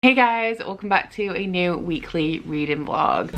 Hey guys, welcome back to a new weekly reading vlog.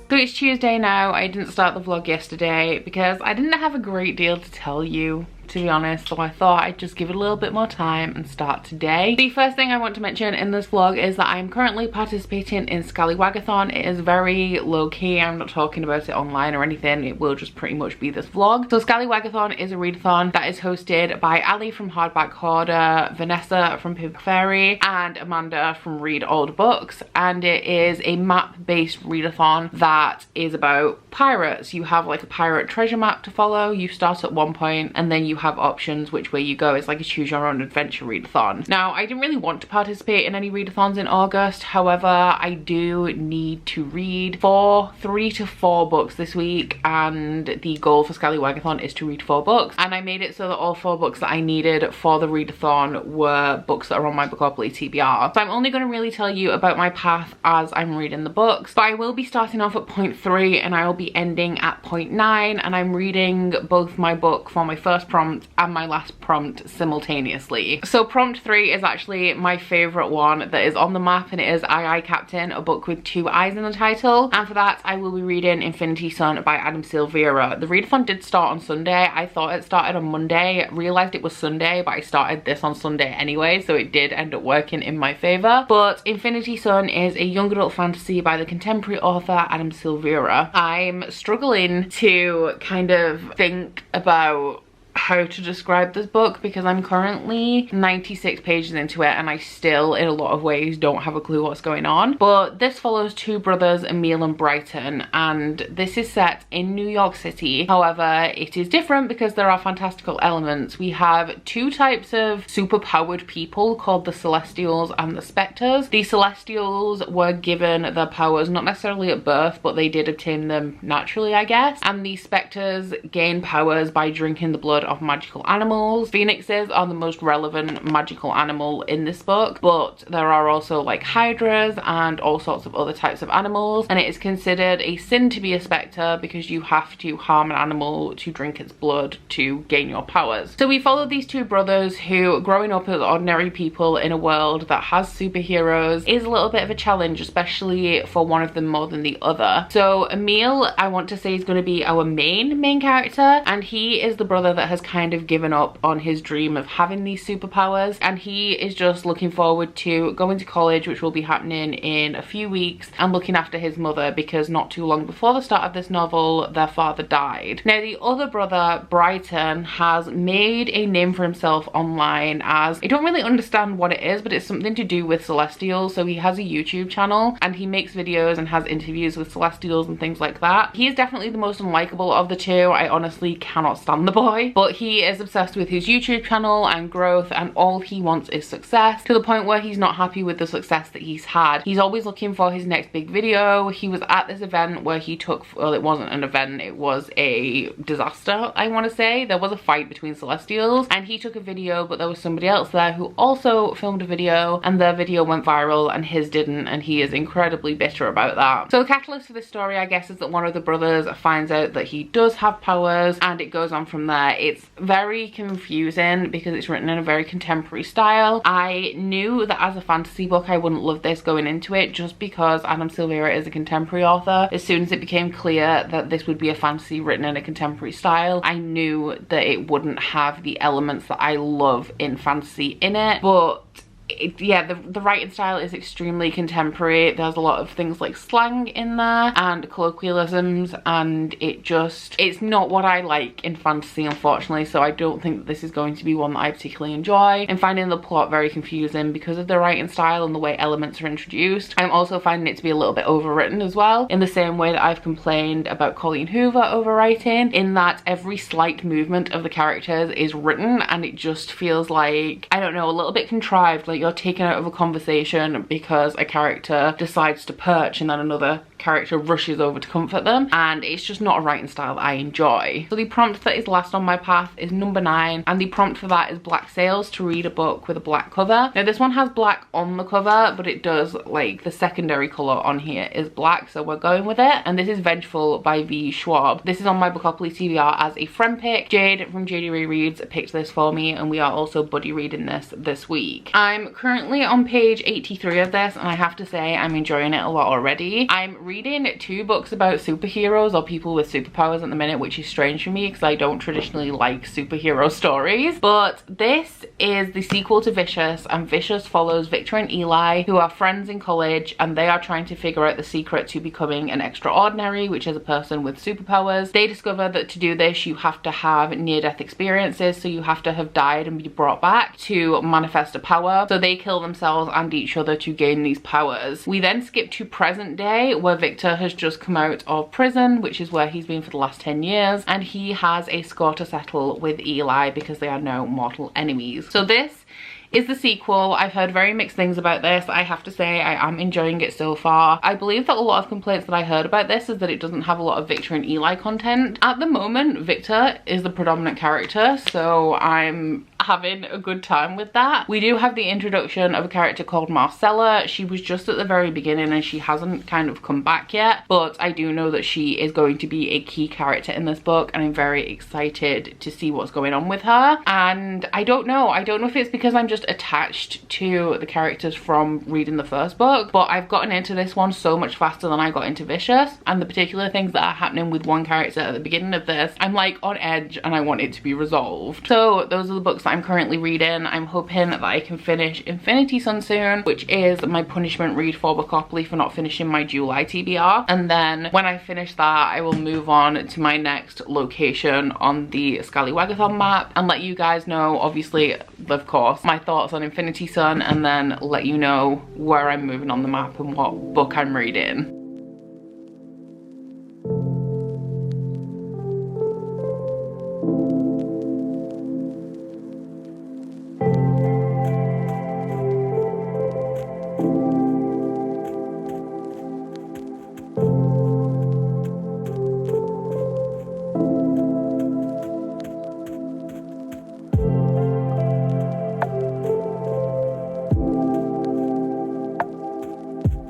So it's Tuesday now. I didn't start the vlog yesterday because I didn't have a great deal to tell you, to be honest, so I thought I'd just give it a little bit more time and start today. The first thing I want to mention in this vlog is that I'm currently participating in Scallywagathon. It is very low-key. I'm not talking about it online or anything. It will just pretty much be this vlog. So Scallywagathon is a readathon that is hosted by Ali from Hardback Hoarder, Vanessa from Paper Fairy, and Amanda from Read Old Books, and it is a map-based readathon that is about pirates. You have like a pirate treasure map to follow. You start at one point and then you have options which way you go. It's like a choose your own adventure readathon. Now, I didn't really want to participate in any readathons in August. However, I do need to read 3 to 4 books this week, and the goal for Scallywagathon is to read 4 books, and I made it so that all 4 books that I needed for the readathon were books that are on my Bookopoly TBR. So I'm only going to really tell you about my path as I'm reading the books, but I will be starting off at point 3 and I will be ending at point 9, and I'm reading both my book for my first prompt and my last prompt simultaneously. So prompt 3 is actually my favorite one that is on the map, and it is Aye Captain, a book with 2 eyes in the title, and for that I will be reading Infinity Sun by Adam Silvera. The readathon did start on Sunday. I thought it started on Monday, realized it was Sunday, but I started this on Sunday anyway, so it did end up working in my favor. But Infinity Sun is a young adult fantasy by the contemporary author Adam Silvera. I'm struggling to kind of think about how to describe this book because I'm currently 96 pages into it and I still in a lot of ways don't have a clue what's going on. But this follows 2 brothers, Emil and Brighton, and this is set in New York City. However, it is different because there are fantastical elements. We have 2 types of superpowered people called the Celestials and the Spectres. The Celestials were given their powers not necessarily at birth, but they did obtain them naturally, I guess, and the Spectres gain powers by drinking the blood of magical animals. Phoenixes are the most relevant magical animal in this book, but there are also like hydras and all sorts of other types of animals, and it is considered a sin to be a spectre because you have to harm an animal to drink its blood to gain your powers. So we follow these 2 brothers who, growing up as ordinary people in a world that has superheroes, is a little bit of a challenge, especially for one of them more than the other. So Emil, I want to say, is going to be our main character, and he is the brother that has kind of given up on his dream of having these superpowers, and he is just looking forward to going to college, which will be happening in a few weeks, and looking after his mother because not too long before the start of this novel their father died. Now the other brother, Brighton, has made a name for himself online as, I don't really understand what it is, but it's something to do with Celestials. So he has a YouTube channel and he makes videos and has interviews with Celestials and things like that. He is definitely the most unlikable of the 2. I honestly cannot stand the boy, but he is obsessed with his YouTube channel and growth, and all he wants is success, to the point where he's not happy with the success that he's had. He's always looking for his next big video. He was at this event where he took, well, it wasn't an event, it was a disaster, I want to say. There was a fight between Celestials and he took a video, but there was somebody else there who also filmed a video, and their video went viral and his didn't, and he is incredibly bitter about that. So the catalyst for this story, I guess, is that one of the brothers finds out that he does have powers, and it goes on from there. It's very confusing because it's written in a very contemporary style. I knew that as a fantasy book I wouldn't love this going into it, just because Adam Silvera is a contemporary author. As soon as it became clear that this would be a fantasy written in a contemporary style, I knew that it wouldn't have the elements that I love in fantasy in it. But yeah, the writing style is extremely contemporary. There's a lot of things like slang in there and colloquialisms, and it's not what I like in fantasy, unfortunately, so I don't think that this is going to be one that I particularly enjoy. I'm finding the plot very confusing because of the writing style and the way elements are introduced. I'm also finding it to be a little bit overwritten as well, in the same way that I've complained about Colleen Hoover overwriting, in that every slight movement of the characters is written and it just feels like, I don't know, a little bit contrived. Like, you're taken out of a conversation because a character decides to perch and then another character rushes over to comfort them, and it's just not a writing style that I enjoy. So the prompt that is last on my path is number 9, and the prompt for that is black sails to read a book with a black cover. Now this one has black on the cover, but it does, like, the secondary color on here is black, so we're going with it. And this is Vengeful by V. Schwab. This is on my Bookopoly TBR as a friend pick. Jade from JD Rereads picked this for me, and we are also buddy reading this week. I'm currently on page 83 of this, and I have to say I'm enjoying it a lot already. I'm reading 2 books about superheroes or people with superpowers at the minute, which is strange for me because I don't traditionally like superhero stories. But this is the sequel to Vicious, and Vicious follows Victor and Eli, who are friends in college, and they are trying to figure out the secret to becoming an extraordinary, which is a person with superpowers. They discover that to do this you have to have near-death experiences, so you have to have died and be brought back to manifest a power. So they kill themselves and each other to gain these powers. We then skip to present day, where Victor has just come out of prison, which is where he's been for the last 10 years, and he has a score to settle with Eli because they are now mortal enemies. So this is the sequel. I've heard very mixed things about this. I have to say I am enjoying it so far. I believe that a lot of complaints that I heard about this is that it doesn't have a lot of Victor and Eli content. At the moment, Victor is the predominant character, so I'm having a good time with that. We do have the introduction of a character called Marcella. She was just at the very beginning and she hasn't kind of come back yet, but I do know that she is going to be a key character in this book, and I'm very excited to see what's going on with her. And I don't know if it's because I'm just attached to the characters from reading the first book, but I've gotten into this one so much faster than I got into Vicious, and the particular things that are happening with one character at the beginning of this, I'm like on edge and I want it to be resolved. So those are the books that I'm currently reading. I'm hoping that I can finish Infinity Sun soon, which is my punishment read for Bookopoly for not finishing my July TBR. And then when I finish that, I will move on to my next location on the Scallywagathon map and let you guys know, obviously, of course, my thoughts on Infinity Sun, and then let you know where I'm moving on the map and what book I'm reading.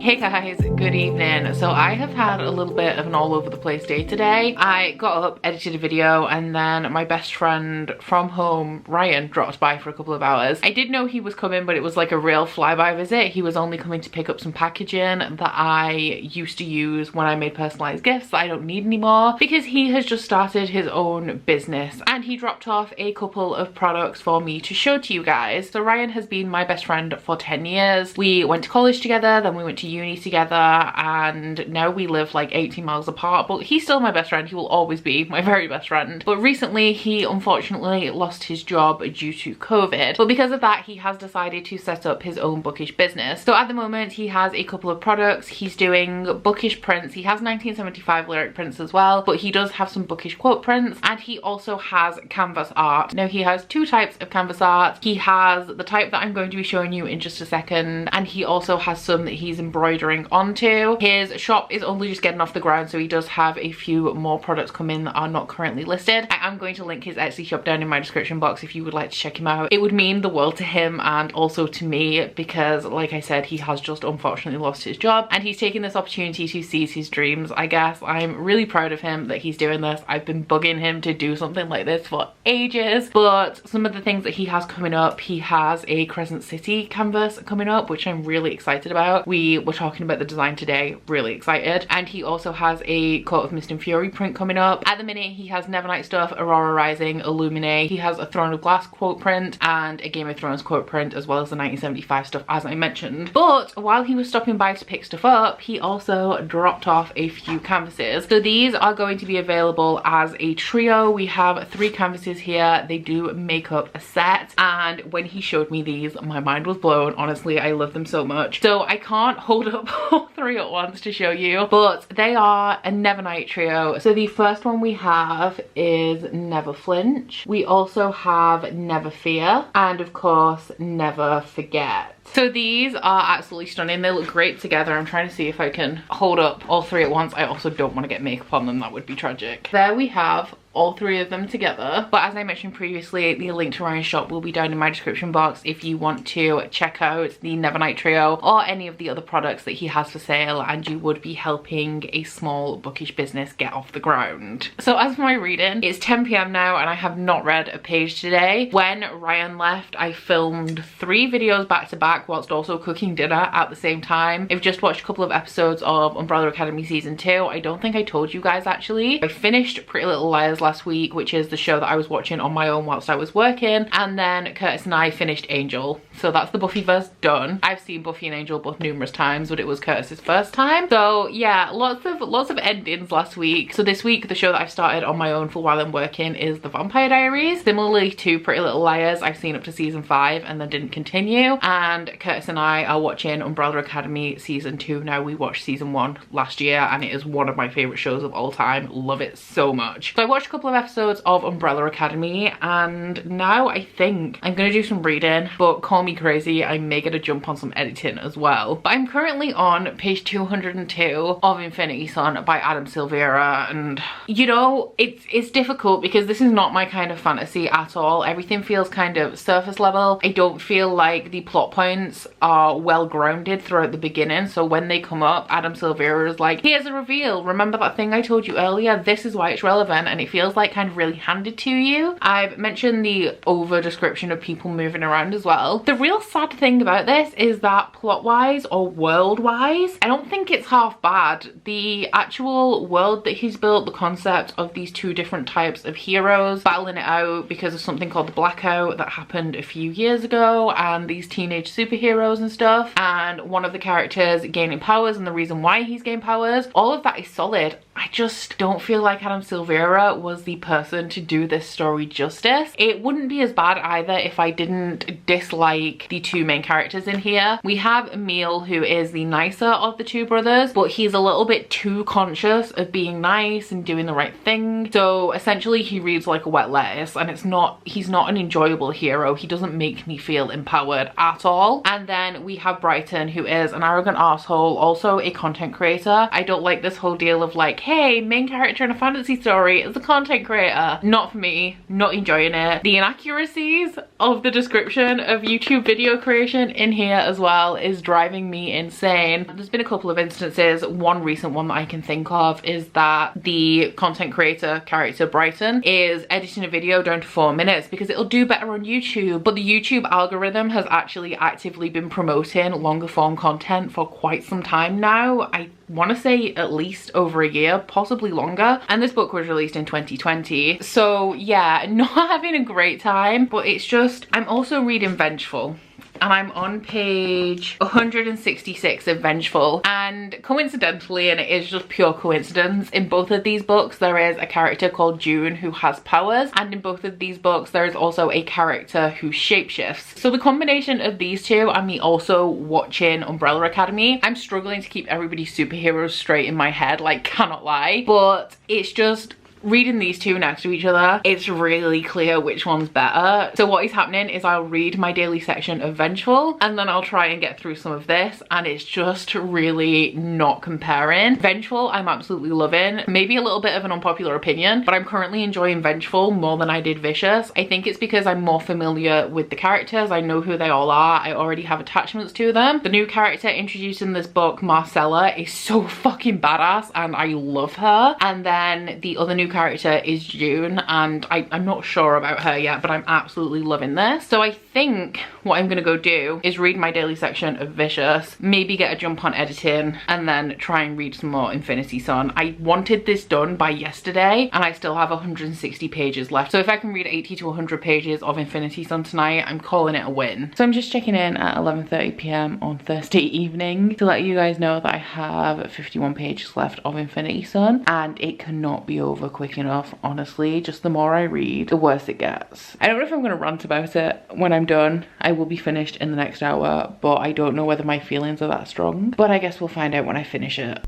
Hey guys, good evening. So I have had a little bit of an all over the place day today. I got up, edited a video, and then my best friend from home, Ryan, dropped by for a couple of hours. I did know he was coming, but it was like a real flyby visit. He was only coming to pick up some packaging that I used to use when I made personalized gifts that I don't need anymore, because he has just started his own business, and he dropped off a couple of products for me to show to you guys. So Ryan has been my best friend for 10 years. We went to college together, then we went to uni together, and now we live like 18 miles apart, but he's still my best friend. He will always be my very best friend. But recently he unfortunately lost his job due to COVID, but because of that he has decided to set up his own Bookish business. So at the moment he has a couple of products. He's doing Bookish prints. He has 1975 lyric prints as well, but he does have some Bookish quote prints, and he also has canvas art. Now he has 2 types of canvas art. He has the type that I'm going to be showing you in just a second, and he also has some that he's embroidering onto. His shop is only just getting off the ground, so he does have a few more products come in that are not currently listed. I am going to link his Etsy shop down in my description box if you would like to check him out. It would mean the world to him and also to me, because like I said, he has just unfortunately lost his job and he's taking this opportunity to seize his dreams, I guess. I'm really proud of him that he's doing this. I've been bugging him to do something like this for ages, but some of the things that he has coming up, he has a Crescent City canvas coming up, which I'm really excited about. We were talking about the design today, really excited. And he also has a Court of Mist and Fury print coming up. At the minute he has Nevernight stuff, Aurora Rising, Illuminate. He has a Throne of Glass quote print and a Game of Thrones quote print, as well as the 1975 stuff as I mentioned. But while he was stopping by to pick stuff up, he also dropped off a few canvases. So these are going to be available as a trio. We have 3 canvases here. They do make up a set, and when he showed me these, my mind was blown. Honestly, I love them so much. So I can't hold up all 3 at once to show you, but they are a Nevernight trio. So the first one we have is Never Flinch. We also have Never Fear, and of course Never Forget. So these are absolutely stunning. They look great together. I'm trying to see if I can hold up all three at once. I also don't want to get makeup on them. That would be tragic. There we have all three of them together. But as I mentioned previously, the link to Ryan's shop will be down in my description box if you want to check out the Nevernight Trio or any of the other products that he has for sale, and you would be helping a small bookish business get off the ground. So as for my reading, it's 10 p.m. now and I have not read a page today. When Ryan left, I filmed 3 videos back to back whilst also cooking dinner at the same time. I've just watched a couple of episodes of Umbrella Academy season 2. I don't think I told you guys actually. I finished Pretty Little Liars last week, which is the show that I was watching on my own whilst I was working, and then Curtis and I finished Angel. So that's the Buffyverse done. I've seen Buffy and Angel both numerous times, but it was Curtis's first time. So yeah, lots of endings last week. So this week the show that I've started on my own for while I'm working is The Vampire Diaries. Similarly to Pretty Little Liars, I've seen up to season 5 and then didn't continue, and Curtis and I are watching Umbrella Academy season 2 now. We watched season 1 last year and it is one of my favorite shows of all time. Love it so much. So I watched a couple of episodes of Umbrella Academy and now I think I'm gonna do some reading, but call me crazy, I may get a jump on some editing as well. But I'm currently on page 202 of Infinity Son by Adam Silvera, and you know, it's difficult because this is not my kind of fantasy at all. Everything feels kind of surface level. I don't feel like the plot points are well grounded throughout the beginning, so when they come up, Adam Silvera is like, here's a reveal, remember that thing I told you earlier, this is why it's relevant, and it feels like kind of really handed to you. I've mentioned the over description of people moving around as well. The real sad thing about this is that plot wise or world wise, I don't think it's half bad. The actual world that he's built, the concept of these 2 different types of heroes battling it out because of something called the blackout that happened a few years ago, and these teenage superheroes and stuff, and one of the characters gaining powers and the reason why he's gained powers, all of that is solid. I just don't feel like Adam Silvera was the person to do this story justice. It wouldn't be as bad either if I didn't dislike the 2 main characters in here. We have Emil, who is the nicer of the 2 brothers, but he's a little bit too conscious of being nice and doing the right thing. So essentially he reads like a wet lettuce, and he's not an enjoyable hero. He doesn't make me feel empowered at all. And then we have Brighton, who is an arrogant asshole, also a content creator. I don't like this whole deal of like, hey, main character in a fantasy story is a content creator. Not for me, not enjoying it. The inaccuracies of the description of YouTube video creation in here as well is driving me insane. There's been a couple of instances. One recent one that I can think of is that the content creator character Brighton is editing a video down to 4 minutes because it'll do better on YouTube, but the YouTube algorithm has actually actively been promoting longer form content for quite some time now. I want to say at least over a year, possibly longer, and this book was released in 2020. So yeah, not having a great time, but it's just, I'm also reading Vengeful, and I'm on page 166 of Vengeful, and coincidentally, and it is just pure coincidence, in both of these books there is a character called June who has powers, and in both of these books there is also a character who shapeshifts. So the combination of these 2 and me also watching Umbrella Academy, I'm struggling to keep everybody's superheroes straight in my head, like, cannot lie, but it's just reading these 2 next to each other, it's really clear which one's better. So what is happening is I'll read my daily section of Vengeful and then I'll try and get through some of this, and it's just really not comparing. Vengeful I'm absolutely loving. Maybe a little bit of an unpopular opinion, but I'm currently enjoying Vengeful more than I did Vicious. I think it's because I'm more familiar with the characters. I know who they all are. I already have attachments to them. The new character introduced in this book, Marcella, is so fucking badass and I love her. And then the other new character is June, and I'm not sure about her yet, but I'm absolutely loving this. So I think what I'm gonna go do is read my daily section of Vicious, maybe get a jump on editing, and then try and read some more Infinity Son. I wanted this done by yesterday and I still have 160 pages left, so if I can read 80 to 100 pages of Infinity Son tonight, I'm calling it a win. So I'm just checking in at 11:30 p.m. on Thursday evening to let you guys know that I have 51 pages left of Infinity Son, and it cannot be over quick enough. Honestly, just the more I read, the worse it gets. I don't know if I'm gonna rant about it when I'm done. I will be finished in the next hour, but I don't know whether my feelings are that strong, but I guess we'll find out when I finish it.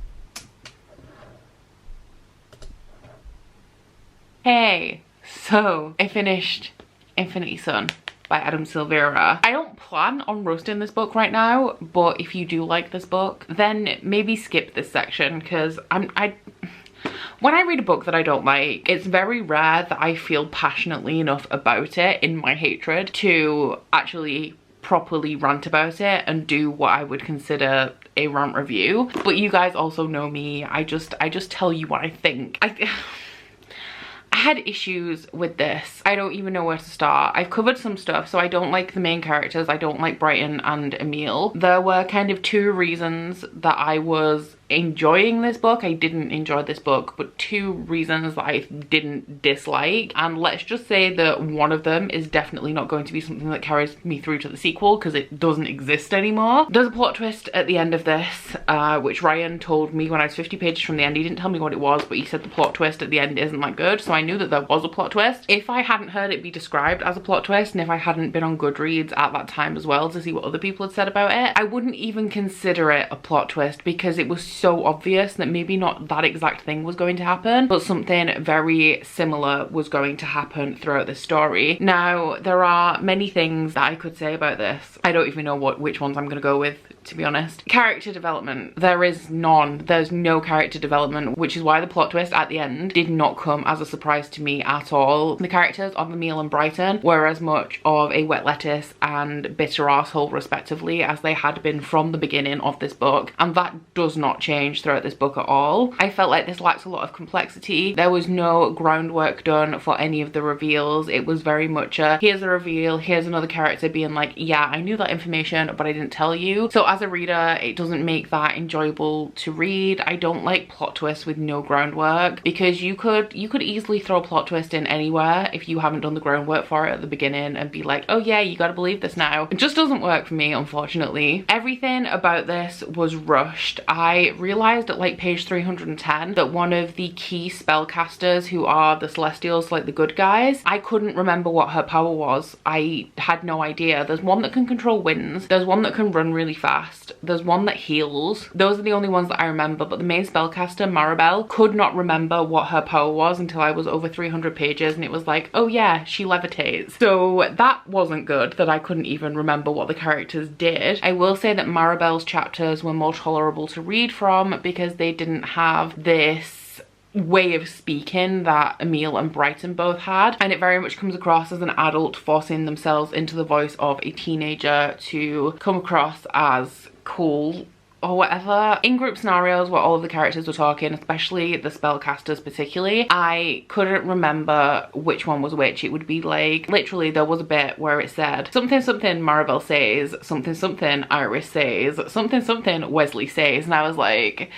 Hey, so I finished Infinity Son by Adam Silvera. I don't plan on roasting this book right now, but if you do like this book, then maybe skip this section, because when I read a book that I don't like, it's very rare that I feel passionately enough about it in my hatred to actually properly rant about it and do what I would consider a rant review. But you guys also know me. I just tell you what I think. I had issues with this. I don't even know where to start. I've covered some stuff. So I don't like the main characters. I don't like Brighton and Emile. There were kind of two reasons that I was enjoying this book. I didn't enjoy this book, but two reasons that I didn't dislike. And let's just say that one of them is definitely not going to be something that carries me through to the sequel, because it doesn't exist anymore. There's a plot twist at the end of this, which Ryan told me when I was 50 pages from the end. He didn't tell me what it was, but he said the plot twist at the end isn't that good. So I knew that there was a plot twist. If I hadn't heard it be described as a plot twist, and if I hadn't been on Goodreads at that time as well to see what other people had said about it, I wouldn't even consider it a plot twist, because it was so obvious that maybe not that exact thing was going to happen, but something very similar was going to happen throughout the story. Now, there are many things that I could say about this. I don't even know which ones I'm going to go with, to be honest. Character development. There is none. There's no character development, which is why the plot twist at the end did not come as a surprise to me at all. The characters of Emile and Brighton were as much of a wet lettuce and bitter arsehole respectively as they had been from the beginning of this book, and that does not change throughout this book at all. I felt like this lacks a lot of complexity. There was no groundwork done for any of the reveals. It was very much a, here's a reveal, here's another character being like, yeah, I knew that information, but I didn't tell you. So as a reader, it doesn't make that enjoyable to read. I don't like plot twists with no groundwork, because you could easily throw a plot twist in anywhere if you haven't done the groundwork for it at the beginning and be like, oh yeah, you gotta believe this now. It just doesn't work for me, unfortunately. Everything about this was rushed. I realized at like page 310 that one of the key spellcasters, who are the Celestials, like the good guys, I couldn't remember what her power was. I had no idea. There's one that can control winds, there's one that can run really fast, there's one that heals. Those are the only ones that I remember, but the main spellcaster, Maribel, could not remember what her power was until I was over 300 pages, and it was like, oh yeah, she levitates. So that wasn't good, that I couldn't even remember what the characters did. I will say that Maribel's chapters were more tolerable to read from, because they didn't have this way of speaking that Emile and Brighton both had, and it very much comes across as an adult forcing themselves into the voice of a teenager to come across as cool or whatever. In group scenarios where all of the characters were talking, especially the spellcasters particularly, I couldn't remember which one was which. It would be like, literally there was a bit where it said something something Maribel says, something something Iris says, something something Wesley says, and I was like,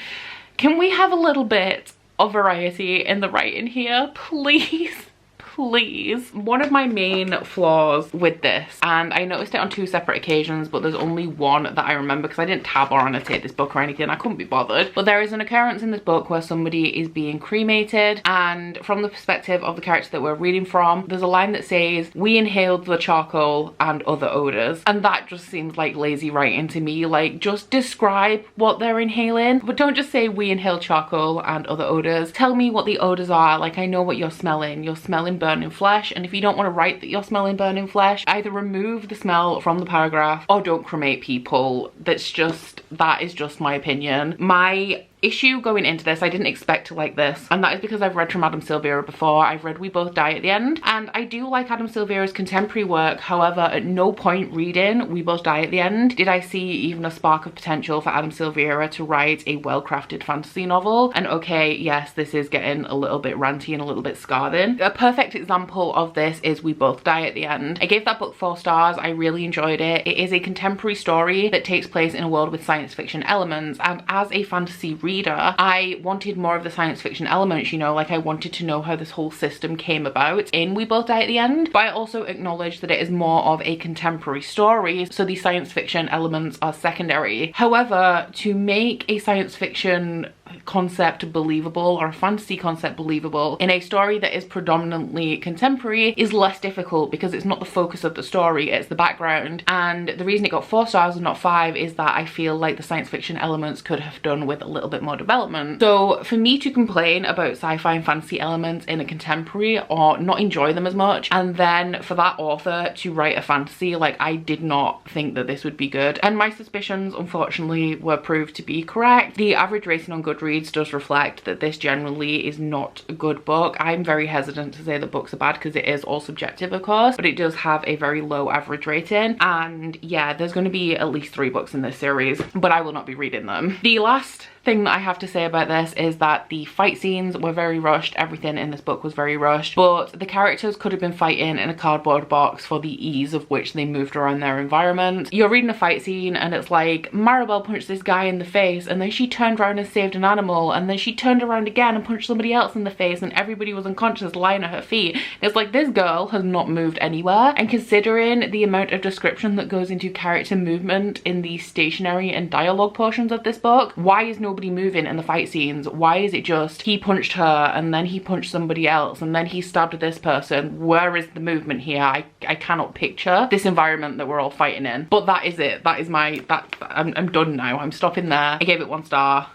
can we have a little bit of variety in the writing here, please? Please. One of my main flaws with this, and I noticed it on two separate occasions, but there's only one that I remember because I didn't tab or annotate this book or anything. I couldn't be bothered. But there is an occurrence in this book where somebody is being cremated, and from the perspective of the character that we're reading from, there's a line that says, we inhaled the charcoal and other odors. And that just seems like lazy writing to me. Like, just describe what they're inhaling, but don't just say we inhaled charcoal and other odors. Tell me what the odors are. Like, I know what you're smelling. You're smelling burning flesh, and if you don't want to write that you're smelling burning flesh, either remove the smell from the paragraph or don't cremate people. That is just my opinion. My issue going into this, I didn't expect to like this, and that is because I've read from Adam Silvera before. I've read We Both Die at the End, and I do like Adam Silvera's contemporary work. However, at no point reading We Both Die at the End did I see even a spark of potential for Adam Silvera to write a well-crafted fantasy novel. And okay, yes, this is getting a little bit ranty and a little bit scathing. A perfect example of this is We Both Die at the End. I gave that book 4 stars. I really enjoyed it. It is a contemporary story that takes place in a world with science fiction elements, and as a fantasy reader, I wanted more of the science fiction elements, you know, like I wanted to know how this whole system came about in We Both Die at the End, but I also acknowledge that it is more of a contemporary story, so the science fiction elements are secondary. However, to make a science fiction concept believable, or a fantasy concept believable, in a story that is predominantly contemporary is less difficult because it's not the focus of the story, it's the background. And the reason it got 4 stars and not 5 is that I feel like the science fiction elements could have done with a little bit more development. So for me to complain about sci-fi and fantasy elements in a contemporary or not enjoy them as much, and then for that author to write a fantasy, like, I did not think that this would be good. And my suspicions unfortunately were proved to be correct. The average rating on Goodreads does reflect that this generally is not a good book. I'm very hesitant to say that books are bad because it is all subjective, of course, but it does have a very low average rating. And yeah, there's going to be at least 3 books in this series, but I will not be reading them. The last thing that I have to say about this is that the fight scenes were very rushed. Everything in this book was very rushed, but the characters could have been fighting in a cardboard box for the ease of which they moved around their environment. You're reading a fight scene and it's like, Maribel punched this guy in the face, and then she turned around and saved an animal, and then she turned around again and punched somebody else in the face, and everybody was unconscious lying at her feet. It's like, this girl has not moved anywhere. And considering the amount of description that goes into character movement in the stationary and dialogue portions of this book, why is nobody moving in the fight scenes? Why is it just he punched her and then he punched somebody else and then he stabbed this person? Where is the movement here? I cannot picture this environment that we're all fighting in. But that is it. That is I'm done now. I'm stopping there. I gave it 1 star.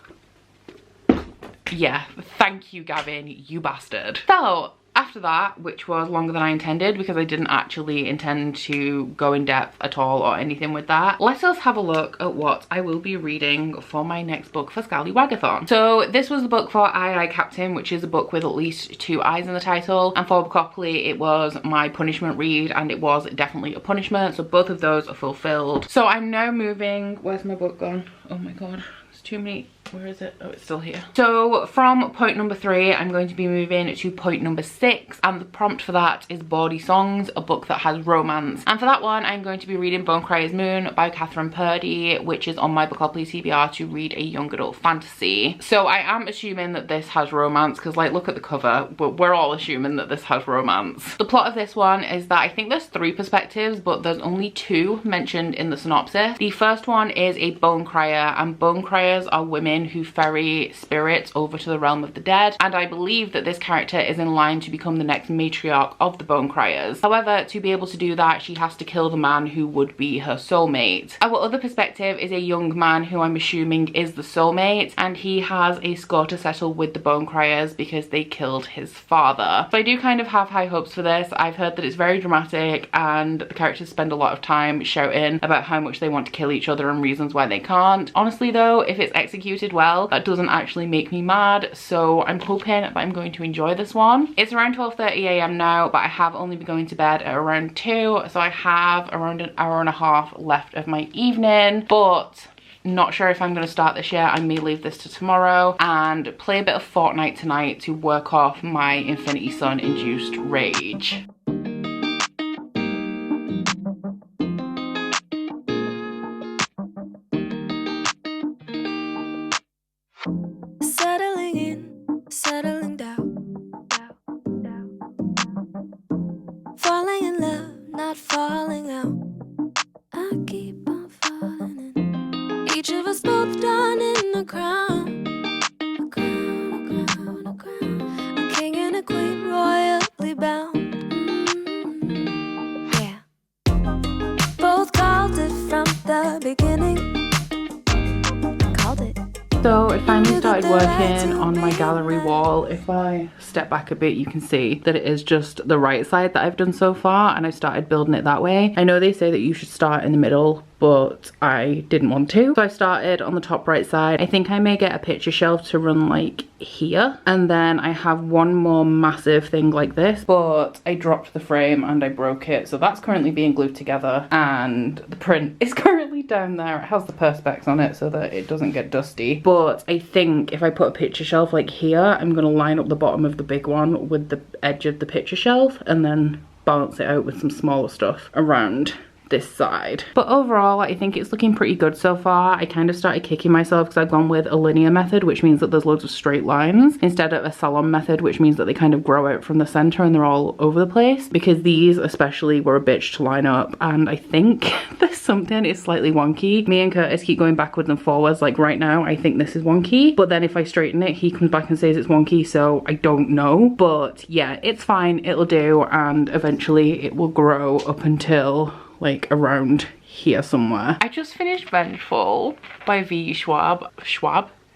Yeah, thank you, Gavin, you bastard. So after that, which was longer than I intended because I didn't actually intend to go in depth at all or anything with that, let us have a look at what I will be reading for my next book for Scallywagathon. So this was the book for Aye Aye Captain, which is a book with at least 2 I's in the title, and for Bookopoly it was my punishment read, and it was definitely a punishment, so both of those are fulfilled. So I'm now moving, where's my book gone? Oh my god, it's too many. Where is it? Oh, it's still here. So from point number 3, I'm going to be moving to point number 6, and the prompt for that is Bawdy Songs, a book that has romance. And for that one, I'm going to be reading Bone Crier's Moon by Catherine Purdy, which is on my Bookopoly TBR to read a young adult fantasy. So I am assuming that this has romance because, like, look at the cover. We're all assuming that this has romance. The plot of this one is that I think there's 3 perspectives, but there's only 2 mentioned in the synopsis. The first one is a bone crier, and bone criers are women who ferry spirits over to the realm of the dead, and I believe that this character is in line to become the next matriarch of the bone criers. However, to be able to do that, she has to kill the man who would be her soulmate. Our other perspective is a young man who I'm assuming is the soulmate, and he has a score to settle with the bone criers because they killed his father. So I do kind of have high hopes for this. I've heard that it's very dramatic and the characters spend a lot of time shouting about how much they want to kill each other and reasons why they can't. Honestly though, if it's executed well, that doesn't actually make me mad, so I'm hoping that I'm going to enjoy this one. It's around 12:30 AM now, but I have only been going to bed at around 2, so I have around an hour and a half left of my evening, but not sure if I'm going to start this yet. I may leave this to tomorrow and play a bit of Fortnite tonight to work off my Infinity Sun induced rage. Settling in, settling down, falling in love, not falling out. I keep on falling in. Each of us both done in a crown, a crown, a crown, a crown. A king and a queen royally bound. Yeah. Both called it from the beginning. Called it. So it finally started working on my gallery wall. If I step back a bit, you can see that it is just the right side that I've done so far, and I started building it that way. I know they say that you should start in the middle, but I didn't want to. So I started on the top right side. I think I may get a picture shelf to run like here, and then I have one more massive thing like this, but I dropped the frame and I broke it, so that's currently being glued together, and the print is currently down there. It has the perspex on it so that it doesn't get dusty, but I think if I put a picture shelf like here, I'm going to line up the bottom of the big one with the edge of the picture shelf and then balance it out with some smaller stuff around this side. But overall, I think it's looking pretty good so far. I kind of started kicking myself because I've gone with a linear method, which means that there's loads of straight lines, instead of a salon method, which means that they kind of grow out from the center and they're all over the place, because these especially were a bitch to line up, and I think there's something is slightly wonky. Me and Curtis keep going backwards and forwards. Like right now, I think this is wonky, but then if I straighten it, he comes back and says it's wonky, so I don't know. But yeah, it's fine, it'll do, and eventually it will grow up until like around here somewhere. I just finished Vengeful by V. Schwab.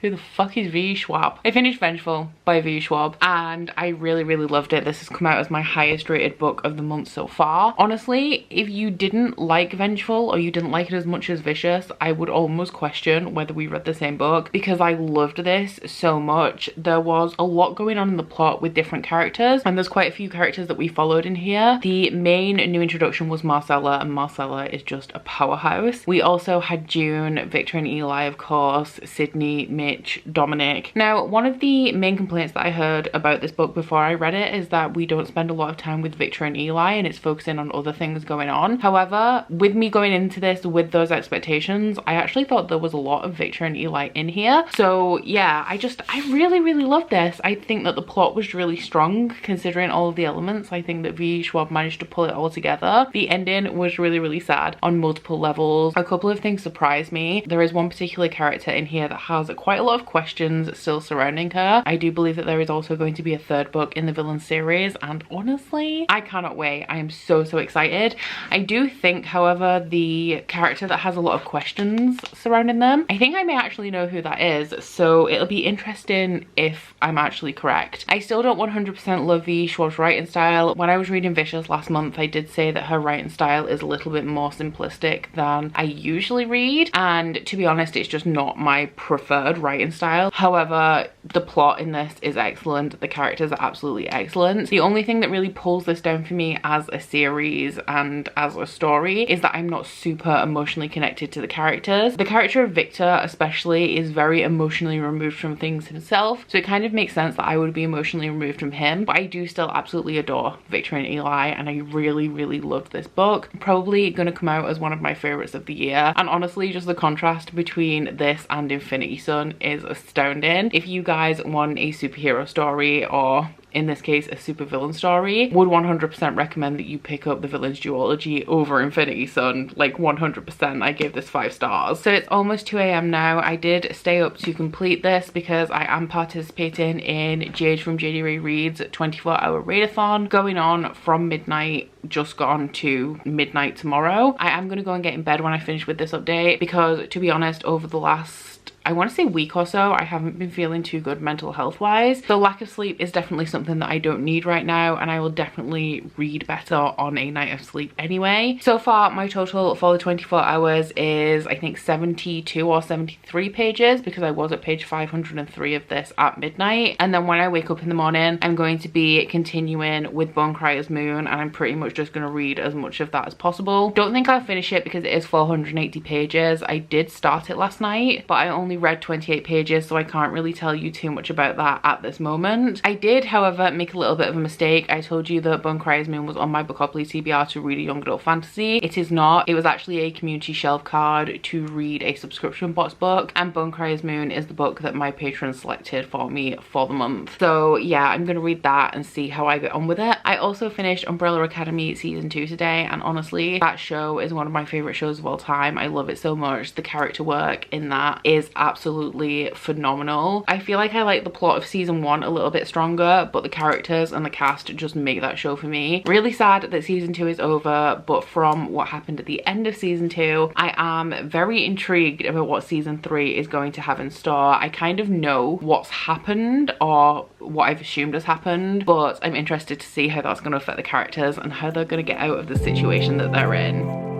Who the fuck is V. Schwab? I finished Vengeful by V. Schwab and I really loved it. This has come out as my highest rated book of the month so far. Honestly, if you didn't like Vengeful or you didn't like it as much as Vicious, I would almost question whether we read the same book, because I loved this so much. There was a lot going on in the plot with different characters, and there's quite a few characters that we followed in here. The main new introduction was Marcella, and Marcella is just a powerhouse. We also had June, Victor and Eli, of course, Sydney, Mitch, Dominic. Now, one of the main complaints that I heard about this book before I read it is that we don't spend a lot of time with Victor and Eli and it's focusing on other things going on. However, with me going into this with those expectations, I actually thought there was a lot of Victor and Eli in here. So yeah, I really loved this. I think that the plot was really strong considering all of the elements. I think that V. Schwab managed to pull it all together. The ending was really sad on multiple levels. A couple of things surprised me. There is one particular character in here that has quite a lot of questions still surrounding her. I do believe that there is also going to be a third book in the villain series, and honestly, I cannot wait. I am so excited. I do think, however, the character that has a lot of questions surrounding them, I think I may actually know who that is, so it'll be interesting if I'm actually correct. I still don't 100% love V. Schwab's writing style. When I was reading Vicious last month, I did say that her writing style is a little bit more simplistic than I usually read, and to be honest, it's just not my preferred writing style. However, the plot in this is excellent. The characters are absolutely excellent. The only thing that really pulls this down for me as a series and as a story is that I'm not super emotionally connected to the characters. The character of Victor especially is very emotionally removed from things himself, so it kind of makes sense that I would be emotionally removed from him, but I do still absolutely adore Victor and Eli, and I really loved this book. Probably gonna come out as one of my favorites of the year, and honestly, just the contrast between this and Infinity Son is astounding. If you guys want a superhero story, or in this case a supervillain story, would 100% recommend that you pick up the Villains duology over Infinity Son. Like 100%. I gave this 5 stars. So it's almost 2 AM now. I did stay up to complete this because I am participating in JJ from JD Ray Reads 24-hour Readathon, going on from midnight just gone to midnight tomorrow. I am going to go and get in bed when I finish with this update, because to be honest, over the last, I want to say week or so, I haven't been feeling too good mental health wise. The lack of sleep is definitely something that I don't need right now, and I will definitely read better on a night of sleep anyway. So far, my total for the 24 hours is I think 72 or 73 pages, because I was at page 503 of this at midnight. And then when I wake up in the morning, I'm going to be continuing with Bone Crier's Moon, and I'm pretty much just going to read as much of that as possible. Don't think I'll finish it because it is 480 pages. I did start it last night, but I only read 28 pages, so I can't really tell you too much about that at this moment. I did, however, make a little bit of a mistake. I told you that Bone Crier's Moon was on my Bookopoly TBR to read a young adult fantasy. It is not. It was actually a community shelf card to read a subscription box book, and Bone Crier's Moon is the book that my patron selected for me for the month. So yeah, I'm gonna read that and see how I get on with it. I also finished Umbrella Academy season 2 today, and honestly, that show is one of my favorite shows of all time. I love it so much. The character work in that is absolutely phenomenal. I feel like I like the plot of season 1 a little bit stronger, but the characters and the cast just make that show for me. Really sad that season 2 is over, but from what happened at the end of season 2, I am very intrigued about what season 3 is going to have in store. I kind of know what's happened, or what I've assumed has happened, but I'm interested to see how that's going to affect the characters and how they're going to get out of the situation that they're in.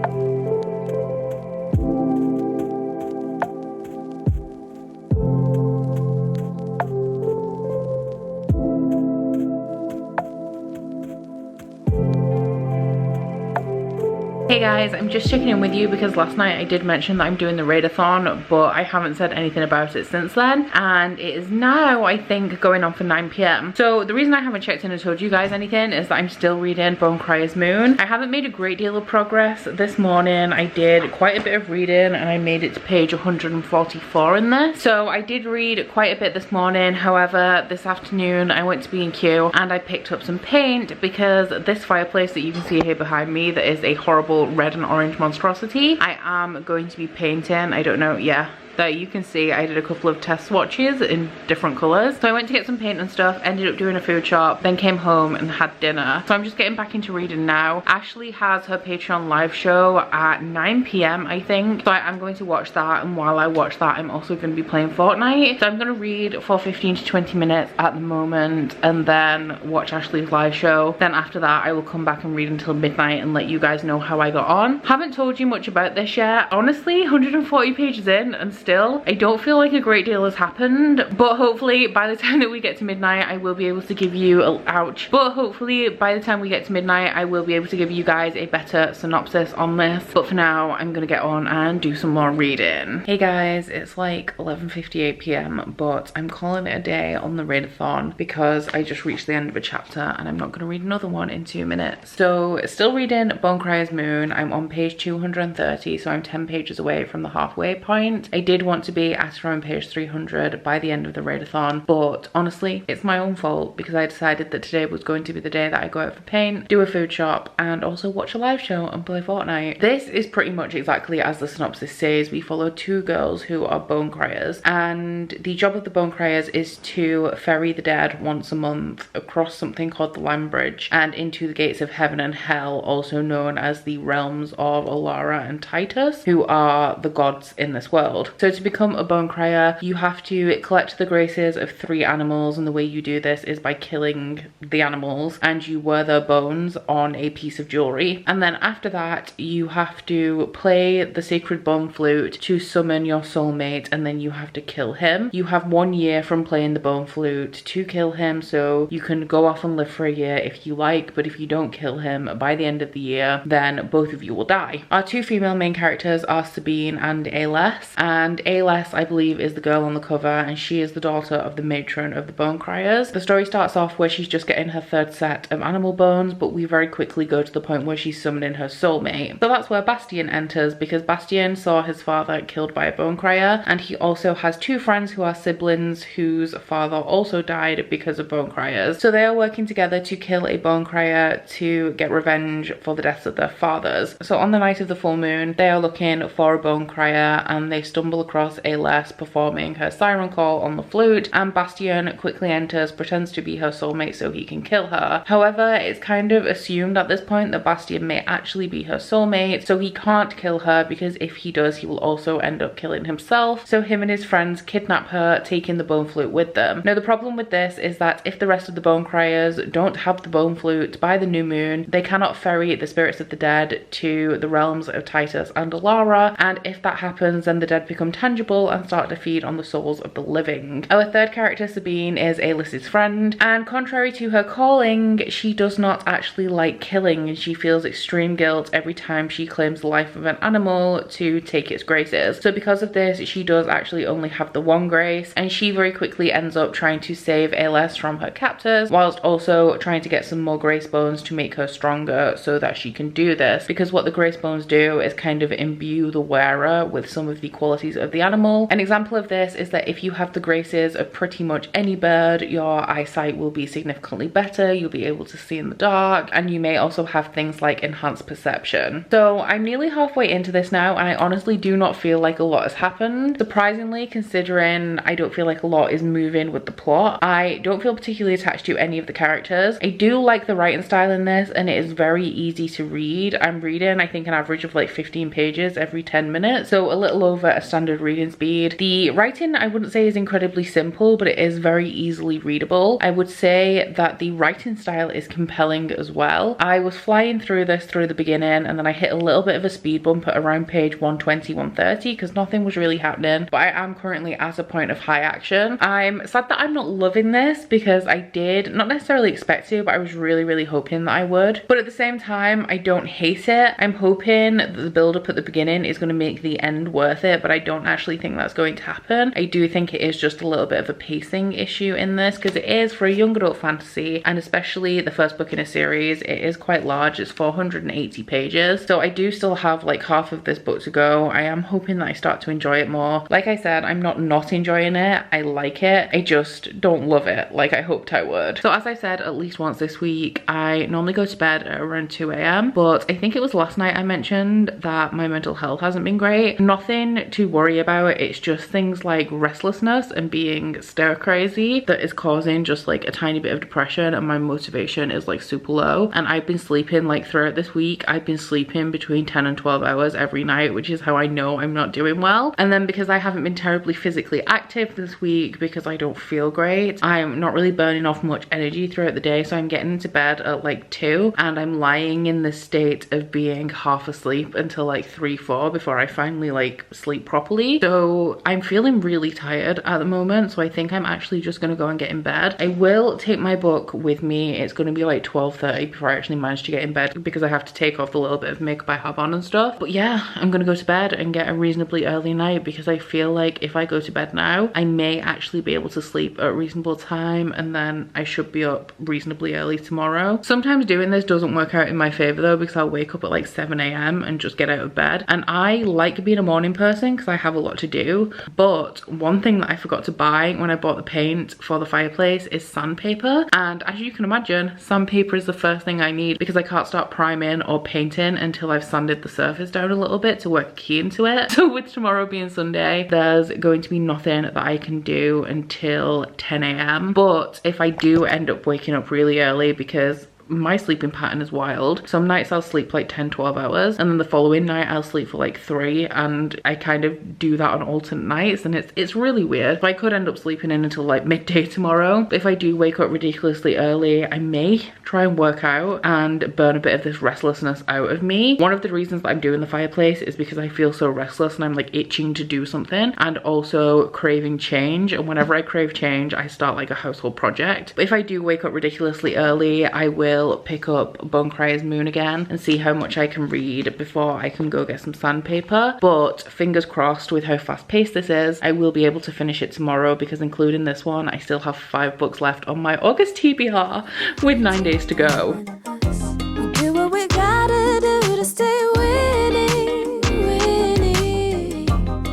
Hey Hey guys, I'm just checking in with you because last night I did mention that I'm doing the Readathon, but I haven't said anything about it since then, and it is now, I think, going on for 9 p.m. So the reason I haven't checked in and told you guys anything is that I'm still reading Bone Crier's Moon. I haven't made a great deal of progress this morning. I did quite a bit of reading and I made it to page 144 in this. So I did read quite a bit this morning. However, this afternoon I went to B&Q and I picked up some paint because this fireplace that you can see here behind me, that is a horrible red and orange monstrosity, I am going to be painting. I don't know, yeah, that you can see I did a couple of test swatches in different colours. So I went to get some paint and stuff, ended up doing a food shop, then came home and had dinner. So I'm just getting back into reading now. Ashley has her Patreon live show at 9 p.m. I think. So I'm going to watch that, and while I watch that I'm also going to be playing Fortnite. So I'm going to read for 15 to 20 minutes at the moment and then watch Ashley's live show. Then after that I will come back and read until midnight and let you guys know how I got on. Haven't told you much about this yet. Honestly, 140 pages in and still I don't feel like a great deal has happened, but hopefully by the time that we get to midnight I will be able to give you hopefully by the time we get to midnight I will be able to give you guys a better synopsis on this. But for now I'm gonna get on and do some more reading. Hey guys, it's like 11:58 p.m. but I'm calling it a day on the Readathon because I just reached the end of a chapter and I'm not gonna read another one in 2 minutes. So still reading Bone Crier's Moon. I'm on page 230, so I'm 10 pages away from the halfway point. I did want to be at around page 300 by the end of the Readathon, but honestly it's my own fault because I decided that today was going to be the day that I go out for paint, do a food shop, and also watch a live show and play Fortnite. This is pretty much exactly as the synopsis says. We follow two girls who are bone criers, and the job of the bone criers is to ferry the dead once a month across something called the Land Bridge and into the gates of heaven and hell, also known as the realms of Alara and Titus, who are the gods in this world. So to become a bone crier you have to collect the graces of 3 animals, and the way you do this is by killing the animals, and you wear their bones on a piece of jewelry. And then after that you have to play the sacred bone flute to summon your soulmate, and then you have to kill him. You have 1 year from playing the bone flute to kill him, so you can go off and live for a year if you like, but if you don't kill him by the end of the year then both of you will die. Our 2 female main characters are Sabine and Ayless, and Ayless I believe is the girl on the cover, and she is the daughter of the matron of the bone criers. The story starts off where she's just getting her 3rd set of animal bones, but we very quickly go to the point where she's summoning her soulmate. So that's where Bastion enters, because Bastion saw his father killed by a bone crier, and he also has 2 friends who are siblings whose father also died because of bone criers. So they are working together to kill a bone crier to get revenge for the deaths of their fathers. So on the night of the full moon they are looking for a bone crier and they stumble across Ayless performing her siren call on the flute, and Bastion quickly enters, pretends to be her soulmate so he can kill her. However, it's kind of assumed at this point that Bastion may actually be her soulmate, so he can't kill her because if he does he will also end up killing himself. So him and his friends kidnap her, taking the bone flute with them. Now the problem with this is that if the rest of the bone criers don't have the bone flute by the new moon, they cannot ferry the spirits of the dead to the realms of Titus and Alara, and if that happens then the dead become tangible and start to feed on the souls of the living. Our 3rd character, Sabine, is Ayless's friend, and contrary to her calling, she does not actually like killing, and she feels extreme guilt every time she claims the life of an animal to take its graces. So because of this, she does actually only have the 1 grace, and she very quickly ends up trying to save Ayless from her captors, whilst also trying to get some more grace bones to make her stronger so that she can do this, because what the grace bones do is kind of imbue the wearer with some of the qualities of the animal. An example of this is that if you have the graces of pretty much any bird, your eyesight will be significantly better, you'll be able to see in the dark, and you may also have things like enhanced perception. So I'm nearly halfway into this now and I honestly do not feel like a lot has happened. Surprisingly, considering I don't feel like a lot is moving with the plot. I don't feel particularly attached to any of the characters. I do like the writing style in this and it is very easy to read. I'm reading I think an average of like 15 pages every 10 minutes, so a little over a standard standard reading speed. The writing I wouldn't say is incredibly simple, but it is very easily readable. I would say that the writing style is compelling as well. I was flying through this through the beginning, and then I hit a little bit of a speed bump at around page 120, 130 because nothing was really happening, but I am currently at a point of high action. I'm sad that I'm not loving this because I did not necessarily expect to, but I was really hoping that I would. But at the same time, I don't hate it. I'm hoping that the build up at the beginning is going to make the end worth it, but I don't actually think that's going to happen. I do think it is just a little bit of a pacing issue in this because it is for a young adult fantasy, and especially the first book in a series, it is quite large. It's 480 pages, so I do still have like half of this book to go. I am hoping that I start to enjoy it more. Like I said, I'm not enjoying it. I like it, I just don't love it like I hoped I would. So as I said at least once this week, I normally go to bed at around 2 a.m, but I think it was last night I mentioned that my mental health hasn't been great. Nothing to worry about, it's just things like restlessness and being stir crazy that is causing just like a tiny bit of depression, and my motivation is like super low. And I've been sleeping like throughout this week, I've been sleeping between 10 and 12 hours every night, which is how I know I'm not doing well. And then because I haven't been terribly physically active this week because I don't feel great, I'm not really burning off much energy throughout the day, so I'm getting into bed at like 2 and I'm lying in this state of being half asleep until like 3, 4 before I finally like sleep properly. So I'm feeling really tired at the moment, so I think I'm actually just gonna go and get in bed. I will take my book with me. It's gonna be like 12:30 before I actually manage to get in bed because I have to take off the little bit of makeup I have on and stuff. But yeah, I'm gonna go to bed and get a reasonably early night because I feel like if I go to bed now, I may actually be able to sleep at a reasonable time, and then I should be up reasonably early tomorrow. Sometimes doing this doesn't work out in my favor though, because I'll wake up at like 7 a.m. and just get out of bed, and I like being a morning person because I have a lot to do. But one thing that I forgot to buy when I bought the paint for the fireplace is sandpaper, and as you can imagine, sandpaper is the first thing I need because I can't start priming or painting until I've sanded the surface down a little bit to work a key into it. So with tomorrow being Sunday, there's going to be nothing that I can do until 10 a.m. But if I do end up waking up really early, because my sleeping pattern is wild. Some nights I'll sleep like 10-12 hours, and then the following night I'll sleep for like 3, and I kind of do that on alternate nights, and it's really weird. So I could end up sleeping in until like midday tomorrow. But if I do wake up ridiculously early, I may try and work out and burn a bit of this restlessness out of me. One of the reasons that I'm doing the fireplace is because I feel so restless and I'm like itching to do something, and also craving change, and whenever I crave change I start like a household project. But if I do wake up ridiculously early, I will pick up Bone Crier's Moon again and see how much I can read before I can go get some sandpaper. But fingers crossed, with how fast paced this is, I will be able to finish it tomorrow, because including this one, I still have 5 books left on my August TBR with 9 days to go. We do what we gotta do to stay winning.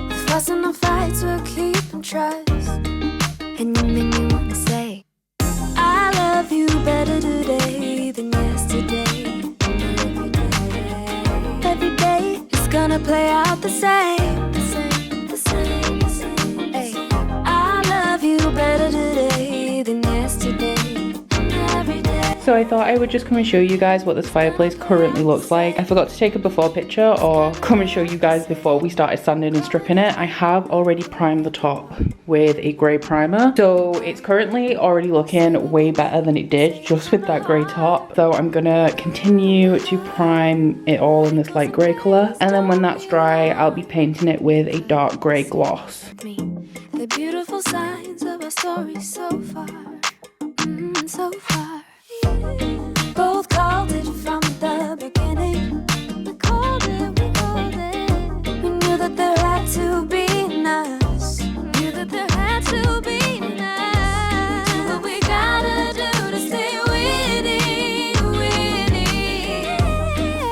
The fuss and the fights will keep and trust, and you make me wanna say I love you better today than yesterday. Every day is gonna play out the same, the same. Hey, I love you better today than yesterday. Every day. So I thought I would just come and show you guys what this fireplace currently looks like. I forgot to take a before picture or come and show you guys before we started sanding and stripping it. I have already primed the top with a grey primer, so it's currently already looking way better than it did just with that grey top. So I'm gonna continue to prime it all in this light grey colour, and then when that's dry I'll be painting it with a dark grey gloss. The beautiful signs of our story so far, so far. Both called it from the beginning. We called it. We knew that there had to be an us. Knew that there had to be an us. Do what we gotta do to stay winning.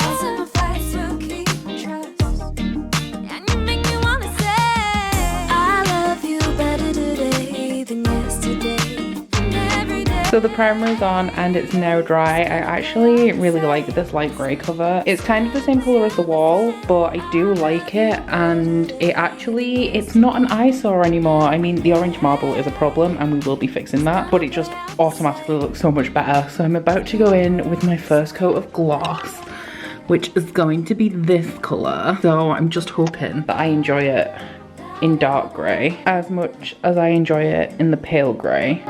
Us and the fights will keep trust, and you make me wanna say I love you better today than yesterday. So the primer is on and it's now dry. I actually really like this light grey cover. It's kind of the same colour as the wall, but I do like it, and it's not an eyesore anymore. I mean, the orange marble is a problem and we will be fixing that, but it just automatically looks so much better. So I'm about to go in with my first coat of gloss, which is going to be this colour. So I'm just hoping that I enjoy it. in dark grey as much as I enjoy it in the pale grey.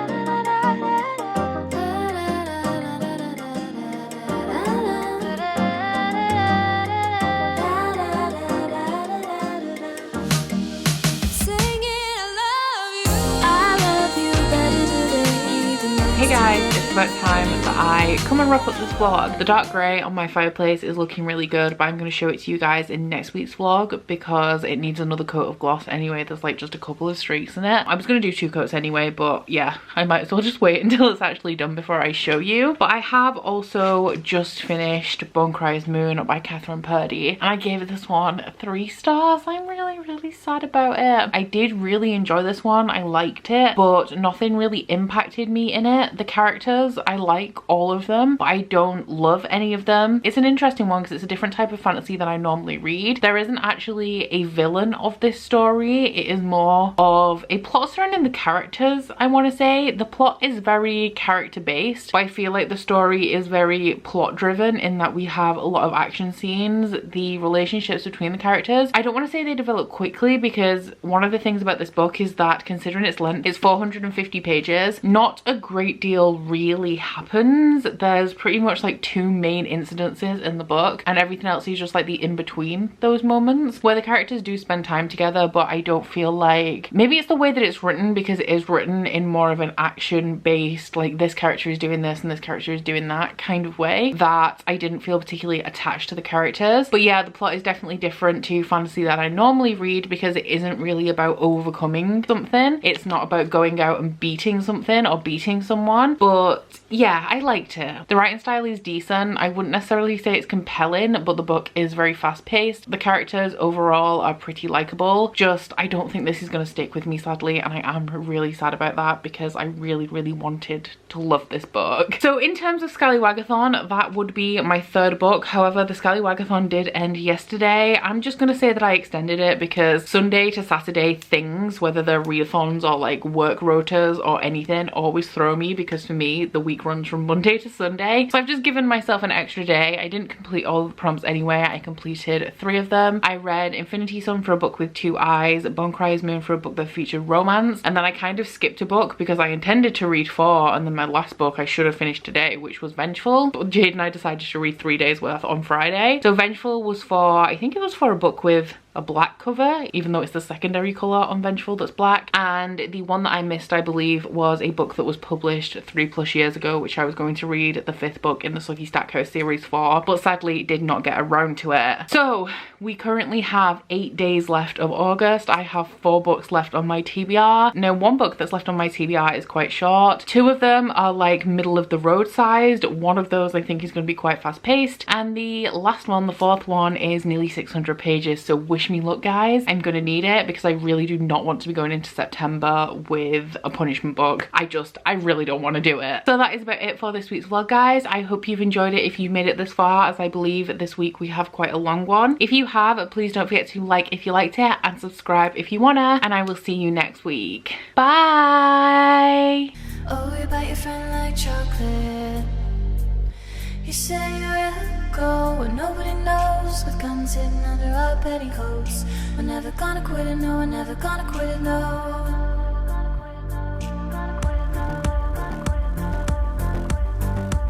Hey guys, it's about time that I come and wrap up this vlog. The dark grey on my fireplace is looking really good, but I'm going to show it to you guys in next week's vlog because it needs another coat of gloss anyway. There's like just a couple of streaks in it. I was going to do 2 coats anyway, but yeah, I might as well just wait until it's actually done before I show you. But I have also just finished Bone Cries Moon by Catherine Purdy, and I gave this one 3 stars. I'm really sad about it. I did really enjoy this one. I liked it, but nothing really impacted me in it. The characters, I like all of them, but I don't love any of them. It's an interesting one because it's a different type of fantasy than I normally read. There isn't actually a villain of this story. It is more of a plot surrounding the characters, I want to say. The plot is very character based, but I feel like the story is very plot driven in that we have a lot of action scenes. The relationships between the characters, I don't want to say they develop quickly, because one of the things about this book is that considering its length, it's 450 pages, not a great deal really happens. There's pretty much like 2 main incidences in the book, and everything else is just like the in between those moments where the characters do spend time together. But I don't feel like, maybe it's the way that it's written, because it is written in more of an action based, like this character is doing this and this character is doing that kind of way, that I didn't feel particularly attached to the characters. But yeah, the plot is definitely different to fantasy that I normally read, because it isn't really about overcoming something. It's not about going out and beating something or beating someone. But yeah, I liked it. The writing style is decent. I wouldn't necessarily say it's compelling, but the book is very fast paced. The characters overall are pretty likable. Just, I don't think this is going to stick with me, sadly, and I am really sad about that, because I really wanted to love this book. So in terms of Scallywagathon, that would be my 3rd book. However, the Scallywagathon did end yesterday. I'm just going to say that I extended it because Sunday to Saturday things, whether they're readathons or like work rotas or anything, always throw me, because for me the week runs from Monday to Sunday. So I've just given myself an extra day. I didn't complete all of the prompts anyway. I completed 3 of them. I read Infinity Sun for a book with 2 eyes, Bone Cries Moon for a book that featured romance, and then I kind of skipped a book because I intended to read 4, and then my last book I should have finished today, which was Vengeful. But Jade and I decided to read 3 days worth on Friday. So Vengeful was for, I think it was for a book with a black cover, even though it's the secondary colour on Vengeful that's black. And the one that I missed, I believe, was a book that was published 3+ years ago, which I was going to read the 5th book in the Suggy Stackhouse series for, but sadly did not get around to it. So we currently have 8 days left of August. I have 4 books left on my TBR. Now, 1 book that's left on my TBR is quite short. 2 of them are like middle of the road sized. 1 of those I think is going to be quite fast paced, and the last one, the 4th one, is nearly 600 pages. So wish me luck, guys. I'm gonna need it, because I really do not want to be going into September with a punishment book. I really don't want to do it. So that is about it for this week's vlog, guys. I hope you've enjoyed it if you've made it this far, as I believe this week we have quite a long one. If you have, please don't forget to like if you liked it and subscribe if you wanna, and I will see you next week. Bye. Oh, you bite your friend like chocolate. You say you're go and nobody knows, with guns hidden under our petticoats. We're never gonna quit it, no, we're never gonna quit it, no.